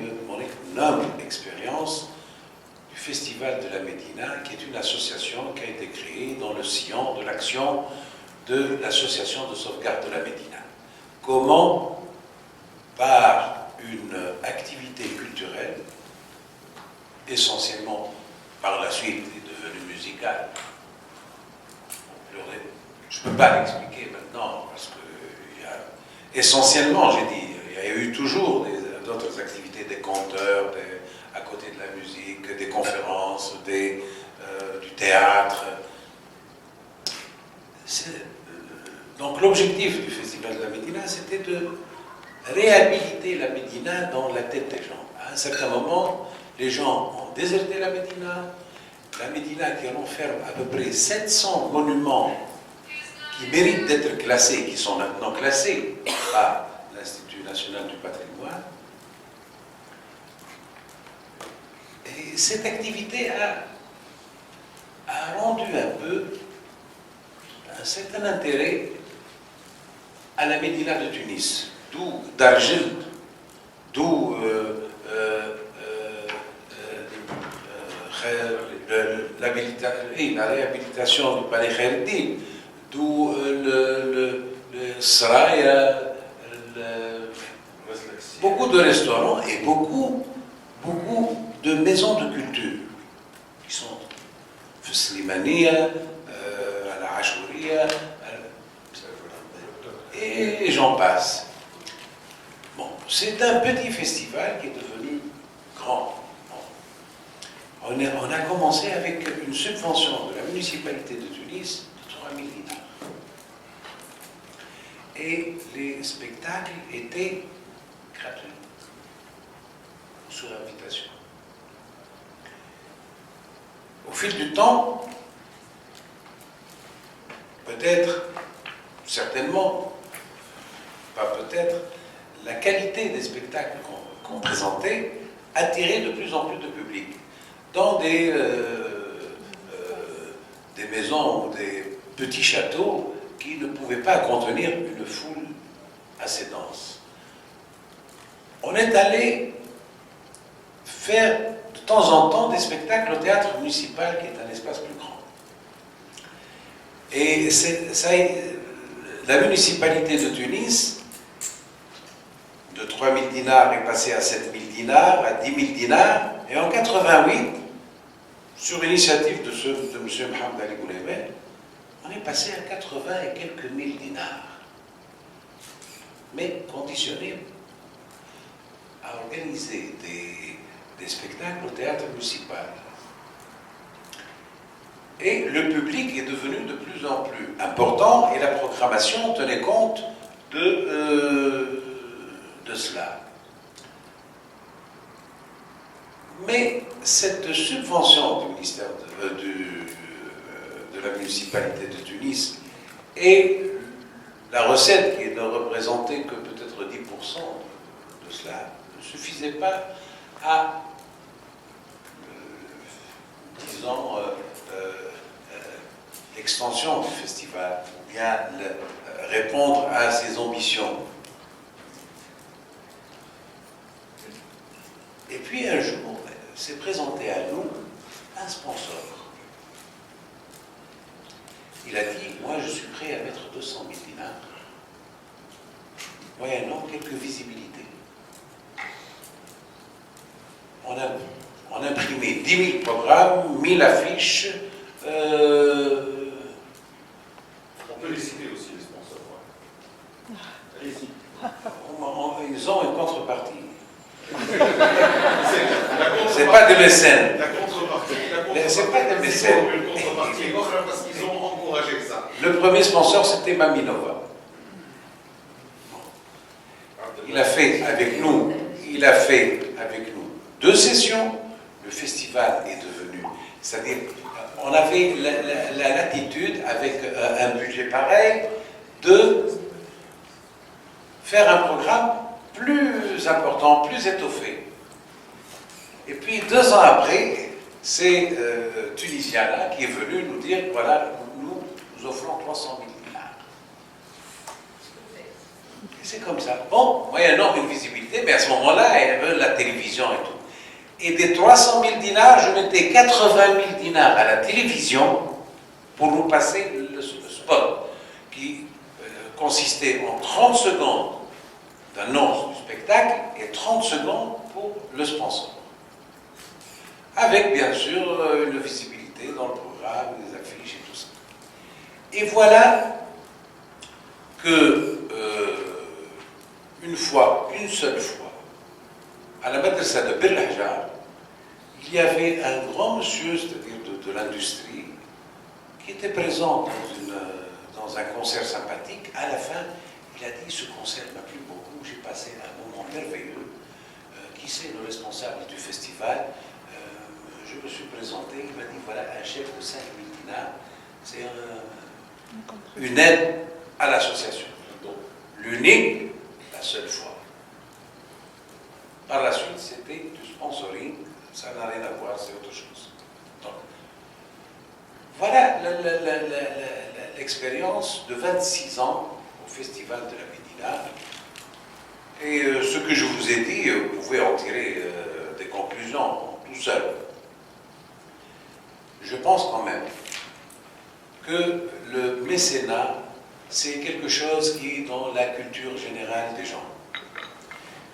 de mon humble expérience du Festival de la Médina, qui est une association qui a été créée dans le sillon de l'action de l'association de sauvegarde de la Médina. Comment, par une activité culturelle, essentiellement par la suite est devenue musicale, je ne peux pas l'expliquer maintenant, parce que essentiellement, j'ai dit, il y a eu toujours d'autres activités, des conteurs, à côté de la musique, des conférences, du théâtre. Donc l'objectif du Festival de la Médina, c'était de réhabiliter la Médina dans la tête des gens. À un certain moment, les gens ont déserté la Médina qui renferme à peu près 700 monuments qui méritent d'être classés, qui sont maintenant classés par l'Institut national du patrimoine. Et cette activité a rendu un peu un certain intérêt à la Médina de Tunis, d'où d'Argile, d'où la réhabilitation du palais Khaireddin, d'où le Sraya, beaucoup de restaurants et beaucoup de maisons de culture qui sont Slimania, à la Ashouria, et j'en passe. Bon, c'est un petit festival qui est devenu grand. On a commencé avec une subvention de la municipalité de Tunis de 3 000 dinars. Et les spectacles étaient gratuits, sur invitation. Au fil du temps, peut-être, certainement, pas peut-être, la qualité des spectacles qu'on présentait attirait de plus en plus de public. Dans des maisons ou des petits châteaux qui ne pouvaient pas contenir une foule assez dense. On est allé faire de temps en temps des spectacles au théâtre municipal, qui est un espace plus grand. Et la municipalité de Tunis, de 3 000 dinars, est passée à 7 000 dinars, à 10 000 dinars, et en 88, sur l'initiative de M. Mohamed Ali Boulaimen, on est passé à 80 et quelques mille dinars, mais conditionné à organiser des spectacles au théâtre municipal. Et le public est devenu de plus en plus important et la programmation tenait compte de cela. Mais cette subvention du ministère de la municipalité de Tunis et la recette qui ne représentait que peut-être 10% de cela ne suffisait pas à, disons, l'extension du festival, ou bien répondre à ses ambitions. Et puis un jour, s'est présenté à nous un sponsor. Il a dit, moi je suis prêt à mettre 200 000 dinars, moyennant quelques visibilités. On a imprimé 10 000 programmes, 1000 affiches. On peut les citer aussi, les sponsors. Ouais. Allez-y. Ils ont une contrepartie. C'est pas des mécènes. La contrepartie. C'est pas des mécènes. Une contrepartie parce qu'ils ont encouragé ça. Le premier sponsor, c'était Maminova. Il a fait avec nous 2 sessions. Le festival est devenu, c'est-à-dire, on avait la latitude, avec un budget pareil, de faire un programme plus important, plus étoffé. Et puis 2 ans après, c'est Tunisiana qui est venu nous dire, voilà, nous offrons 300 000 dinars. Et c'est comme ça. Bon, moyennant une visibilité, mais à ce moment-là, la télévision Et des 300 000 dinars, je mettais 80 000 dinars à la télévision pour nous passer le spot qui consistait en 30 secondes d'annonce du spectacle et 30 secondes pour le sponsor. Avec bien sûr une visibilité dans le programme, des affiches et tout ça. Et voilà que une seule fois, à la madrasa de Bir Hajar, il y avait un grand monsieur, c'est-à-dire de l'industrie, qui était présent dans un concert sympathique. À la fin, il a dit: ce concert m'a plu beaucoup, j'ai passé un moment merveilleux. Qui c'est le responsable du festival? Je me suis présenté, il m'a dit: voilà un chèque de 5 000 dinars, c'est une aide à l'association. Donc, l'unique, la seule fois. Par la suite, c'était du sponsoring, ça n'a rien à voir, c'est autre chose. Donc, voilà l'expérience de 26 ans au Festival de la Médina. Et ce que je vous ai dit, vous pouvez en tirer des conclusions tout seul. Je pense quand même que le mécénat, c'est quelque chose qui est dans la culture générale des gens.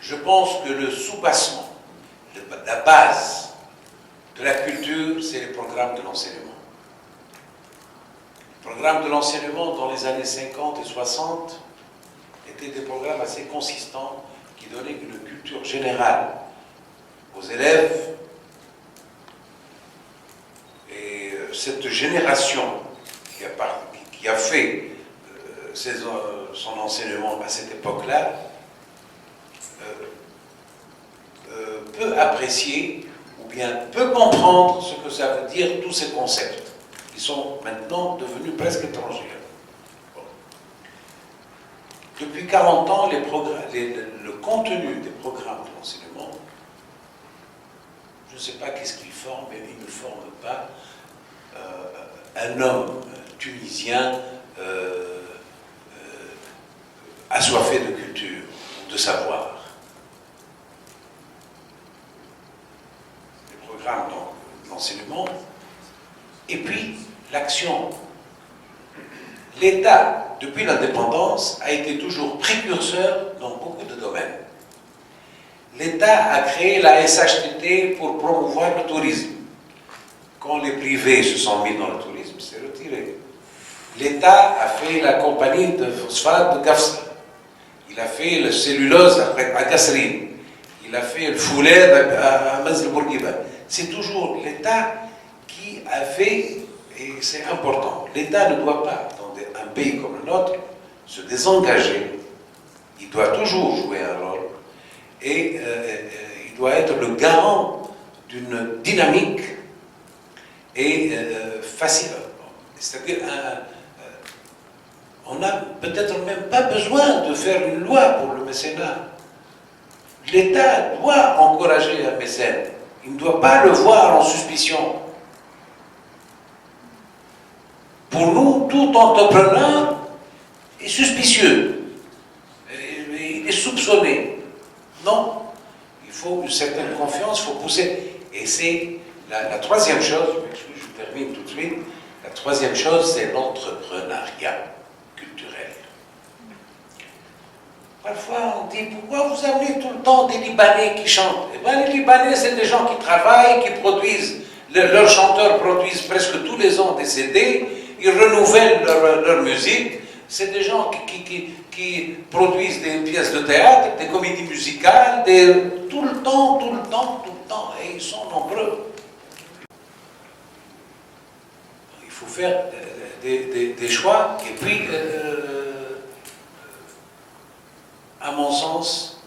Je pense que le soubassement, la base de la culture, c'est les programmes de l'enseignement. Les programmes de l'enseignement dans les années 50 et 60 étaient des programmes assez consistants qui donnaient une culture générale aux élèves. Et cette génération qui a fait son enseignement à cette époque-là peut apprécier ou bien peut comprendre ce que ça veut dire, tous ces concepts qui sont maintenant devenus presque étrangers. Bon. Depuis 40 ans, le contenu des programmes de l'enseignement, je ne sais pas qu'est-ce qu'ils forment, mais ils ne forment pas un homme tunisien assoiffé de culture, de savoir. Les programmes de l'enseignement, et puis l'action. L'État, depuis l'indépendance, a été toujours précurseur dans beaucoup de domaines. L'État a créé la SHTT pour promouvoir le tourisme. Quand les privés se sont mis dans le tourisme, c'est retiré. L'État a fait la compagnie de phosphate de Gafsa. Il a fait la cellulose à Kasserine. Il a fait le foulet à Mazl Bourguiba. C'est toujours l'État qui a fait, et c'est important, l'État ne doit pas, dans un pays comme le nôtre, se désengager. Il doit toujours jouer un rôle. Et il doit être le garant d'une dynamique et facile. C'est-à-dire, on n'a peut-être même pas besoin de faire une loi pour le mécénat. L'État doit encourager un mécène. Il ne doit pas le voir en suspicion. Pour nous, tout entrepreneur est suspicieux. Il est soupçonné. Non. Il faut une certaine confiance, il faut pousser. Et c'est la troisième chose, je termine tout de suite, la troisième chose, c'est l'entrepreneuriat culturel. Parfois, on dit: pourquoi vous amenez tout le temps des Libanais qui chantent? Eh bien, les Libanais, c'est des gens qui travaillent, qui produisent, leurs chanteurs produisent presque tous les ans des CD, ils renouvellent leur musique. C'est des gens qui produisent des pièces de théâtre, des comédies musicales, tout le temps, et ils sont nombreux. Il faut faire des choix, et puis, à mon sens,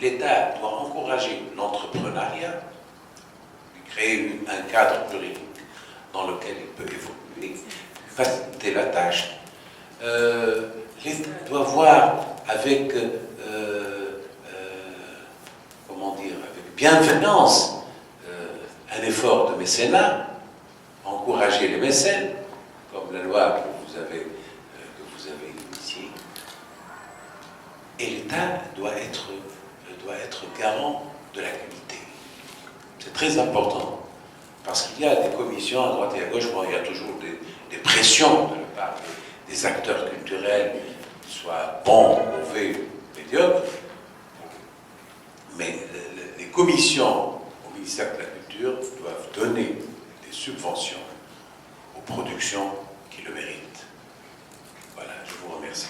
l'État doit encourager l'entrepreneuriat, créer un cadre juridique dans lequel il peut évoluer, faciliter la tâche. L'État doit voir avec, comment dire, avec bienveillance un effort de mécénat, encourager les mécènes, comme la loi que vous avez initiée. Et l'État doit être garant de la qualité. C'est très important, parce qu'il y a des commissions à droite et à gauche, bon, il y a toujours des pressions de la part des acteurs culturels, qu'ils soient bons, mauvais, médiocres, mais les commissions au ministère de la Culture doivent donner des subventions aux productions qui le méritent. Voilà, je vous remercie.